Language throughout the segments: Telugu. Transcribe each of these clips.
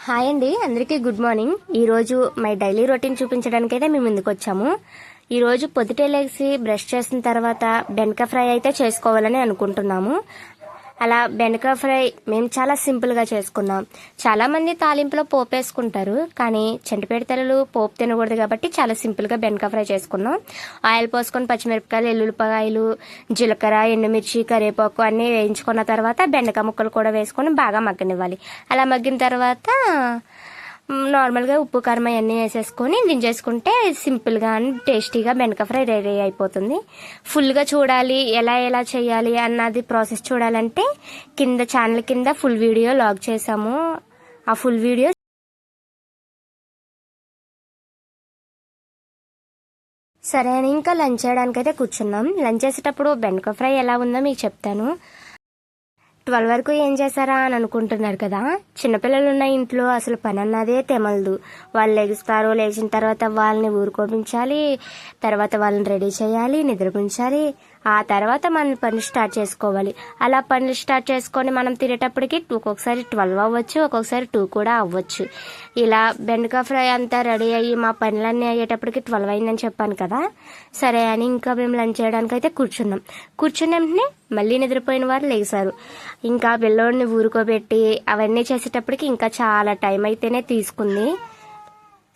హాయ్ అండి, అందరికీ గుడ్ మార్నింగ్. ఈరోజు మై డైలీ రొటీన్ చూపించడానికైతే మేము ముందుకు వచ్చాము. ఈరోజు పొద్దుటే లేచి బ్రష్ చేసిన తర్వాత బెండకాయ ఫ్రై అయితే చేసుకోవాలని అనుకుంటున్నాము. అలా బెండకాయ ఫ్రై మేము చాలా సింపుల్గా చేసుకున్నాం. చాలామంది తాలింపులో పోపు వేసుకుంటారు, కానీ చెంటిపేటతలు పోపు తినకూడదు కాబట్టి చాలా సింపుల్గా బెండకాయ ఫ్రై చేసుకున్నాం. ఆయిల్ పోసుకొని పచ్చిమిరపకాయలు, ఎల్లుల్లిపాయలు, జీలకర్ర, ఎండుమిర్చి, కరివేపాకు అన్నీ వేయించుకున్న తర్వాత బెండకాయ ముక్కలు కూడా వేసుకొని బాగా మగ్గనివ్వాలి. అలా మగ్గిన తర్వాత నార్మల్గా ఉప్పు కారం అవన్నీ వేసేసుకొని దించేసుకుంటే సింపుల్గా అండ్ టేస్టీగా బెండకాయ ఫ్రై రెడీ అయిపోతుంది. ఫుల్గా చూడాలి, ఎలా చేయాలి అన్నది ప్రాసెస్ చూడాలంటే ఛానల్ కింద ఫుల్ వీడియో లాగ్ చేసాము. ఆ ఫుల్ వీడియో సరే అని ఇంకా లంచ్ చేయడానికి అయితే కూర్చున్నాం. లంచ్ చేసేటప్పుడు బెండకాయ ఫ్రై ఎలా ఉందో మీకు చెప్తాను. 12 వరకు ఏం చేశారా అని అనుకుంటున్నారు కదా. చిన్నపిల్లలు ఉన్న ఇంట్లో అసలు పని అన్నదే తెమలదు. వాళ్ళు లెగుస్తారు, లేచిన తర్వాత వాళ్ళని ఊరుకోపించాలి, తర్వాత వాళ్ళని రెడీ చేయాలి, నిద్రపుంచాలి, ఆ తర్వాత మనం పని స్టార్ట్ చేసుకోవాలి. అలా పనులు స్టార్ట్ చేసుకొని మనం తినేటప్పటికి ఒక్కొక్కసారి 12 అవ్వచ్చు, ఒక్కొక్కసారి 2 కూడా అవ్వచ్చు. ఇలా బెండకాయ ఫ్రై అంతా రెడీ అయ్యి మా పనులన్నీ అయ్యేటప్పటికి 12 అయిందని చెప్పాను కదా. సరే అని ఇంకా మేము లంచ్ చేయడానికి అయితే కూర్చున్న వెంటనే మళ్ళీ నిద్రపోయిన వారు లేచారు. ఇంకా పిల్లోడిని ఊరుకోబెట్టి అవన్నీ చేసేటప్పటికి ఇంకా చాలా టైం అయితేనే తీసుకుంది.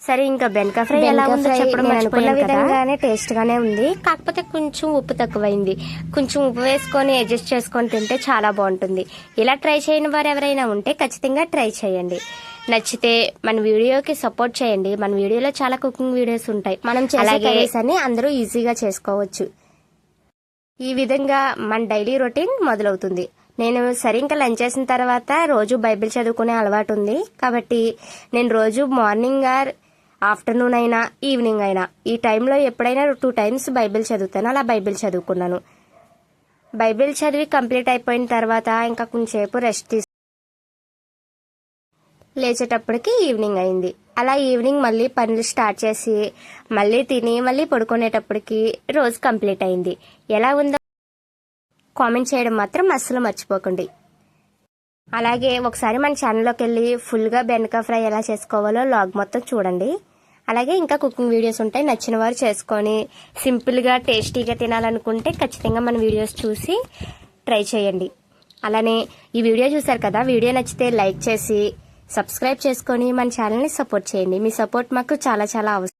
సరే ఇంకా బెండకాయ ఫ్రై ఎలా ఉందో చెప్పడం అనుకున్న విధంగానే టేస్ట్ గానే ఉంది, కాకపోతే కొంచెం ఉప్పు తక్కువైంది. కొంచెం ఉప్పు వేసుకొని అడ్జస్ట్ చేసుకొని తింటే చాలా బాగుంటుంది. ఇలా ట్రై చేయని వారు ఎవరైనా ఉంటే ఖచ్చితంగా ట్రై చేయండి. నచ్చితే మన వీడియోకి సపోర్ట్ చేయండి. మన వీడియోలో చాలా కుకింగ్ వీడియోస్ ఉంటాయి, మనం చేసే అందరూ ఈజీగా చేసుకోవచ్చు. ఈ విధంగా మన డైలీ రొటీన్ మొదలవుతుంది. నేను ఇంకా లంచ్ చేసిన తర్వాత రోజు బైబిల్ చదువుకునే అలవాటు ఉంది కాబట్టి నేను రోజు మార్నింగ్ ఆర్ ఆఫ్టర్నూన్ అయినా ఈవినింగ్ అయినా ఈ టైంలో ఎప్పుడైనా 2 టైమ్స్ బైబిల్ చదువుతాను. అలా బైబిల్ చదువుకున్నాను. బైబిల్ చదివి కంప్లీట్ అయిపోయిన తర్వాత ఇంకా కొంచెంసేపు రెస్ట్ లేచేటప్పటికి ఈవినింగ్ అయింది. అలా ఈవినింగ్ మళ్ళీ పనులు స్టార్ట్ చేసి మళ్ళీ తిని మళ్ళీ పడుకునేటప్పటికి రోజు కంప్లీట్ అయింది. ఎలా ఉందో కామెంట్ చేయడం మాత్రం అస్సలు మర్చిపోకండి. అలాగే ఒకసారి మన ఛానల్లోకి వెళ్ళి ఫుల్గా బెండకాయ ఫ్రై ఎలా చేసుకోవాలో లాగ్ మొత్తం చూడండి. అలాగే ఇంకా కుకింగ్ వీడియోస్ ఉంటాయి, నచ్చిన వారు చేసుకొని సింపుల్గా టేస్టీగా తినాలనుకుంటే ఖచ్చితంగా మన వీడియోస్ చూసి ట్రై చేయండి. అలానే ఈ వీడియో చూసారు కదా, వీడియో నచ్చితే లైక్ చేసి సబ్స్క్రైబ్ చేసుకొని మన ఛానల్ని సపోర్ట్ చేయండి. మీ సపోర్ట్ మాకు చాలా చాలా అవసరం.